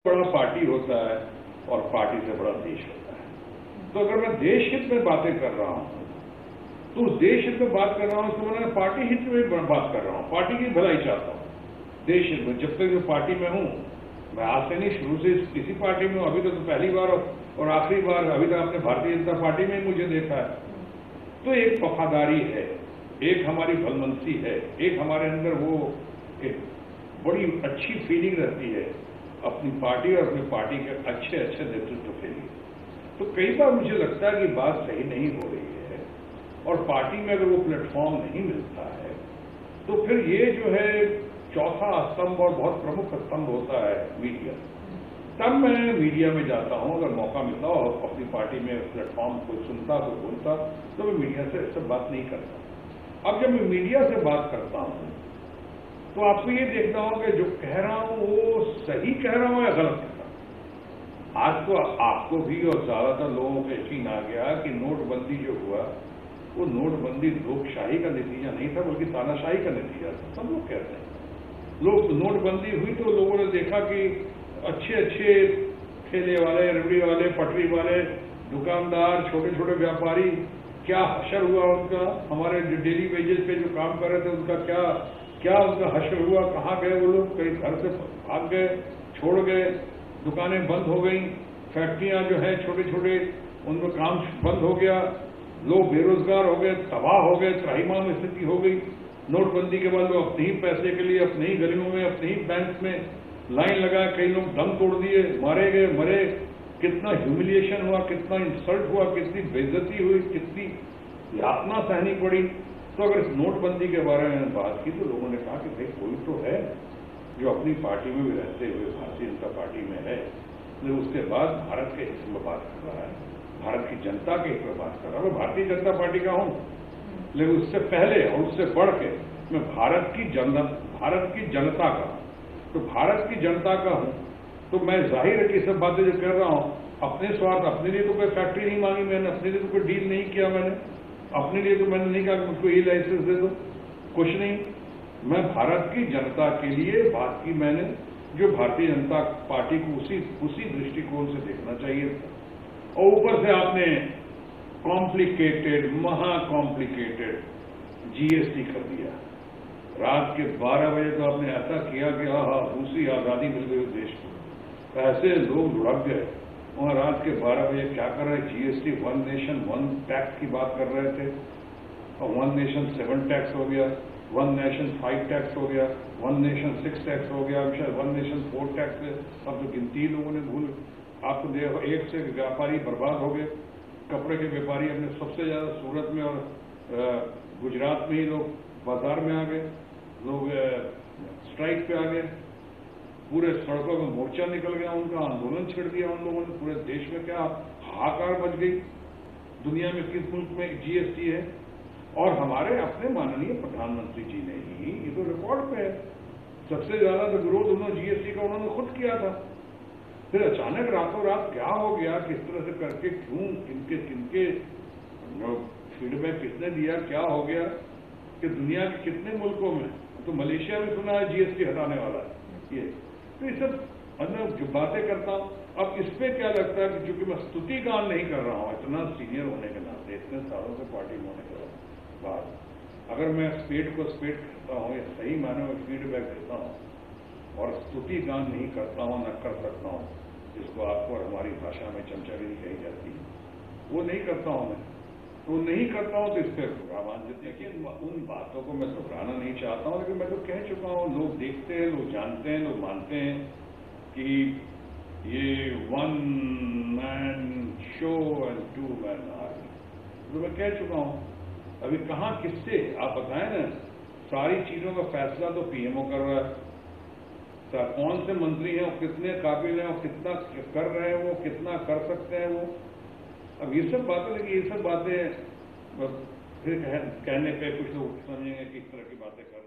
बड़ा पार्टी होता है और पार्टी से बड़ा देश होता है। तो अगर मैं देश हित में बातें कर रहा हूं तो उस देश हित में बात कर रहा हूं, उसको मैं पार्टी हित में बात कर रहा हूं, पार्टी की भलाई चाहता हूं। देश हित में जब तक जो पार्टी में हूं, मैं आज से नहीं, शुरू से किसी पार्टी में हूं। अभी तो पहली बार और आखिरी बार अभी तक आपने भारतीय जनता पार्टी में ही मुझे देखा है। तो एक वफादारी है, एक हमारी भलमनसी है, एक हमारे अंदर वो एक बड़ी अच्छी फीलिंग रहती है अपनी पार्टी और अपनी पार्टी के अच्छे अच्छे नेतृत्व के लिए। तो कई बार मुझे लगता है कि बात सही नहीं हो रही है और पार्टी में अगर वो प्लेटफॉर्म नहीं मिलता है तो फिर ये जो है चौथा स्तंभ और बहुत प्रमुख स्तंभ होता है मीडिया। तब मैं मीडिया में जाता हूं, अगर मौका मिलता और अपनी पार्टी में प्लेटफॉर्म को सुनता को बोलता तो मैं मीडिया से सब बात नहीं करता। अब जब मैं मीडिया से बात करता हूं तो आपको ये देखना होगा कि जो कह रहा हूं वो सही कह रहा हूं या गलत कह रहा हूं। आज तो आपको भी और ज्यादातर लोगों को यकीन आ गया कि नोटबंदी जो हुआ वो नोटबंदी लोकशाही का नतीजा नहीं था बल्कि तानाशाही का नतीजा था। सब लोग कहते हैं लोग नोटबंदी हुई तो लोगों ने देखा कि अच्छे अच्छे ठेले वाले, रेवड़ी वाले, पटरी वाले, दुकानदार, छोटे छोटे व्यापारी, क्या हशर हुआ उनका। हमारे डेली वेजेस पे जो काम कर रहे थे उनका क्या उनका हशर हुआ। कहाँ गए वो लोग? कहीं घर से भाग गए, छोड़ गए, दुकानें बंद हो गई, फैक्ट्रियां जो है छोटे छोटे उनका काम बंद हो गया, लोग बेरोजगार हो गए, तबाह हो गए, त्राहिमाम स्थिति हो गई। नोटबंदी के बाद लोग अपने ही पैसे के लिए अपने ही गलियों में, अपने ही बैंक में लाइन लगाए, कई लोग दम तोड़ दिए, मारे गए, मरे। कितना ह्यूमिलिएशन हुआ, कितना इंसल्ट हुआ, कितनी बेइज्जती हुई, कितनी यातना सहनी पड़ी। तो अगर इस नोटबंदी के बारे में बात की तो लोगों ने कहा कि भाई कोई तो है जो अपनी पार्टी में भी रहते हुए भारतीय जनता पार्टी में है, लेकिन उसके बाद भारत के हित में बात कर रहा है, भारत की जनता के हित में बात कर रहा है। मैं भारतीय जनता पार्टी का हूं, लेकिन उससे पहले और उससे बढ़ के मैं भारत की जनता का, तो भारत की जनता का हूं तो मैं जाहिर है कि सब बातें जो कर रहा हूं अपने स्वार्थ, अपने लिए तो कोई फैक्ट्री नहीं मांगी मैंने, अपने लिए तो कोई डील नहीं किया मैंने, अपने लिए तो मैंने नहीं कहा कि मुझको ये लाइसेंस दे दो, कुछ नहीं। मैं भारत की जनता के लिए बात की मैंने, जो भारतीय जनता पार्टी को उसी दृष्टिकोण से देखना चाहिए था। और ऊपर से आपने कॉम्प्लिकेटेड, महा कॉम्प्लिकेटेड जीएसटी कर दिया। रात के 12 बजे तो आपने ऐसा किया कि दूसरी आजादी मिल गई देश को। ऐसे लोग लुढ़क गए वहां रात के 12 बजे क्या कर रहे? जीएसटी 1 नेशन 1 टैक्स की बात कर रहे थे और 1 नेशन 7 टैक्स हो गया, 1 नेशन 5 टैक्स हो गया, 1 नेशन 6 टैक्स हो गया, 1 नेशन 4 टैक्स है। अब तो गिनती लोगों ने भूल। आपको देखो एक से व्यापारी बर्बाद हो गए। कपड़े के व्यापारी अपने सबसे ज्यादा सूरत में और गुजरात में ही लोग बाजार में आ गए, लोग स्ट्राइक पे आ गए, पूरे सड़कों में मोर्चा निकल गया, उनका आंदोलन छिड़ दिया उन लोगों ने। पूरे देश में क्या हाहाकार मच गई। दुनिया में किस मुल्क में जीएसटी है? और हमारे अपने माननीय प्रधानमंत्री जी ने ही, ये तो रिकॉर्ड पे है, सबसे ज्यादा तो विरोध उन्होंने जीएसटी का उन्होंने खुद किया था। फिर अचानक रातों रात क्या हो गया, किस तरह से करके, क्यों, किनके फीडबैक किसने दिया, क्या हो गया कि दुनिया के कितने मुल्कों में, तो मलेशिया में सुना है जीएसटी हटाने वाला है ये। तो ये सब मतलब जो बातें करता हूं, अब इस पे क्या लगता है कि चूंकि मैं स्तुति गान नहीं कर रहा हूं, इतना सीनियर होने के नाते, इतने सालों से पार्टी में होने के बाद, अगर मैं स्पेड को स्पेड करता हूं या सही मायने में फीडबैक देता हूं और स्तुति गान नहीं करता हूं, न कर सकता हूं, जिसको आपको और हमारी भाषा में चमचागिरी कही जाती है, वो नहीं करता हूं मैं, तो नहीं करता हूं तो इस पर रामांजित। लेकिन उन बातों को मैं दोहराना नहीं चाहता हूं, लेकिन मैं तो कह चुका हूं, लोग देखते हैं, लोग जानते हैं, लोग मानते हैं कि ये 1 man show and 2 man army, तो मैं कह चुका हूं। अभी कहां किससे आप बताएं ना, सारी चीजों का फैसला तो पीएमओ कर रहा है। कौन से मंत्री हैं, वो कितने काबिल हैं, वो कितना कर रहे हैं, वो कितना कर सकते हैं वो। अब ये सब बातें, लेकिन ये सब बातें फिर कहने पे कुछ लोग समझेंगे कि इस तरह की बातें कर